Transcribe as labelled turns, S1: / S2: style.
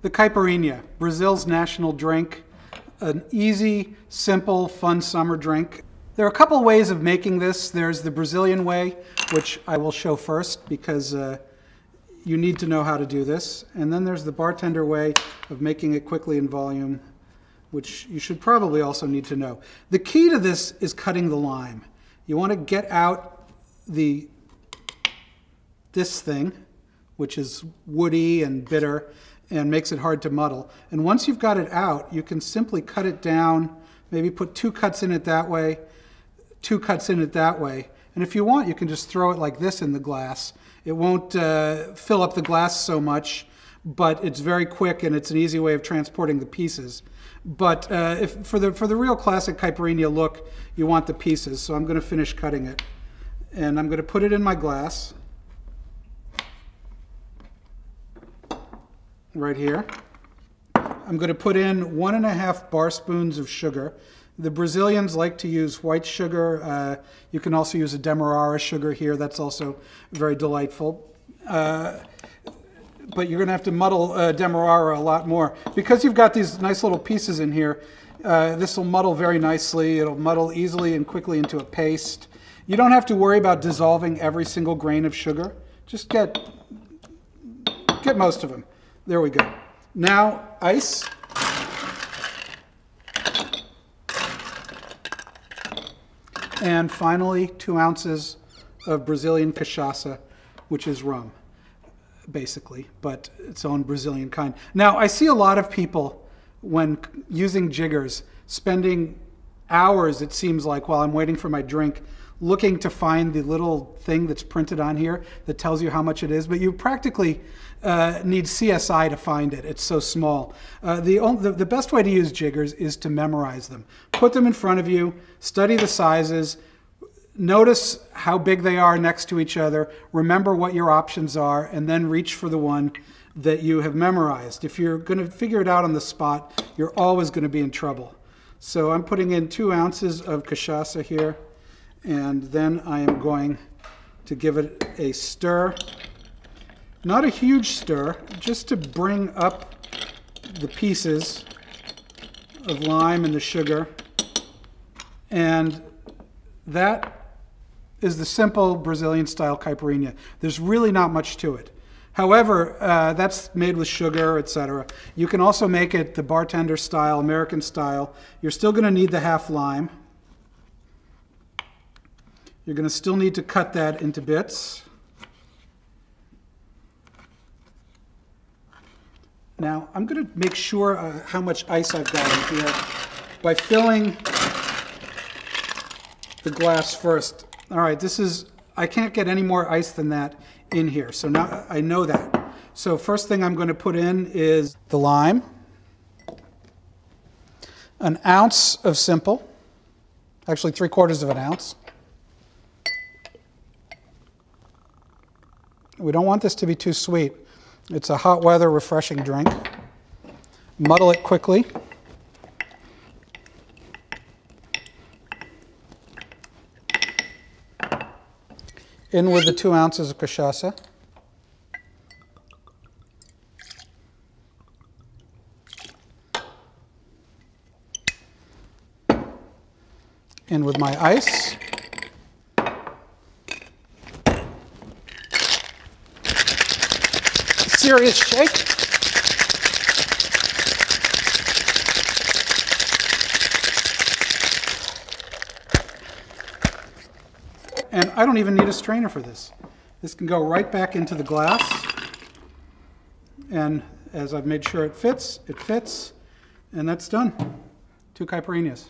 S1: The Caiprinha, Brazil's national drink. An easy, simple, fun summer drink. There are a couple ways of making this. There's the Brazilian way, which I will show first because you need to know how to do this. And then there's the bartender way of making it quickly in volume, which you should probably also need to know. The key to this is cutting the lime. You want to get out this thing, which is woody and bitter and makes it hard to muddle. And once you've got it out, you can simply cut it down, maybe put 2 cuts in it that way, 2 cuts in it that way. And if you want, you can just throw it like this in the glass. It won't fill up the glass so much, but it's very quick and it's an easy way of transporting the pieces. But for the real classic Caiprinha look, you want the pieces. So I'm going to finish cutting it. And I'm going to put it in my glass. Right here. I'm going to put in 1½ bar spoons of sugar. The Brazilians like to use white sugar. You can also use a demerara sugar here. That's also very delightful. But you're going to have to muddle demerara a lot more. Because you've got these nice little pieces in here, this will muddle very nicely. It'll muddle easily and quickly into a paste. You don't have to worry about dissolving every single grain of sugar. Just get most of them. There we go. Now, ice. And finally, 2 ounces of Brazilian cachaça, which is rum, basically, but its own Brazilian kind. Now, I see a lot of people, when using jiggers, spending hours, it seems like, while I'm waiting for my drink, looking to find the little thing that's printed on here that tells you how much it is, but you practically need CSI to find it. It's so small. The best way to use jiggers is to memorize them. Put them in front of you, study the sizes, notice how big they are next to each other, remember what your options are, and then reach for the one that you have memorized. If you're going to figure it out on the spot, you're always going to be in trouble. So I'm putting in 2 ounces of cachaça here, and then I am going to give it a stir. Not a huge stir, just to bring up the pieces of lime and the sugar. And that is the simple Brazilian style Caiprinha. There's really not much to it. However, that's made with sugar, etc. You can also make it the bartender style, American style. You're still going to need the half lime. You're going to still need to cut that into bits. Now, I'm going to make sure how much ice I've got in here by filling the glass first. All right, I can't get any more ice than that in here, so now I know that. So first thing I'm going to put in is the lime, 1 ounce of simple, actually 3/4 of an ounce. We don't want this to be too sweet. It's a hot weather refreshing drink. Muddle it quickly. In with the 2 ounces of cachaça. In with my ice. Serious shake. And I don't even need a strainer for this. This can go right back into the glass. And as I've made sure it fits, and that's done. 2 Caiprinhas.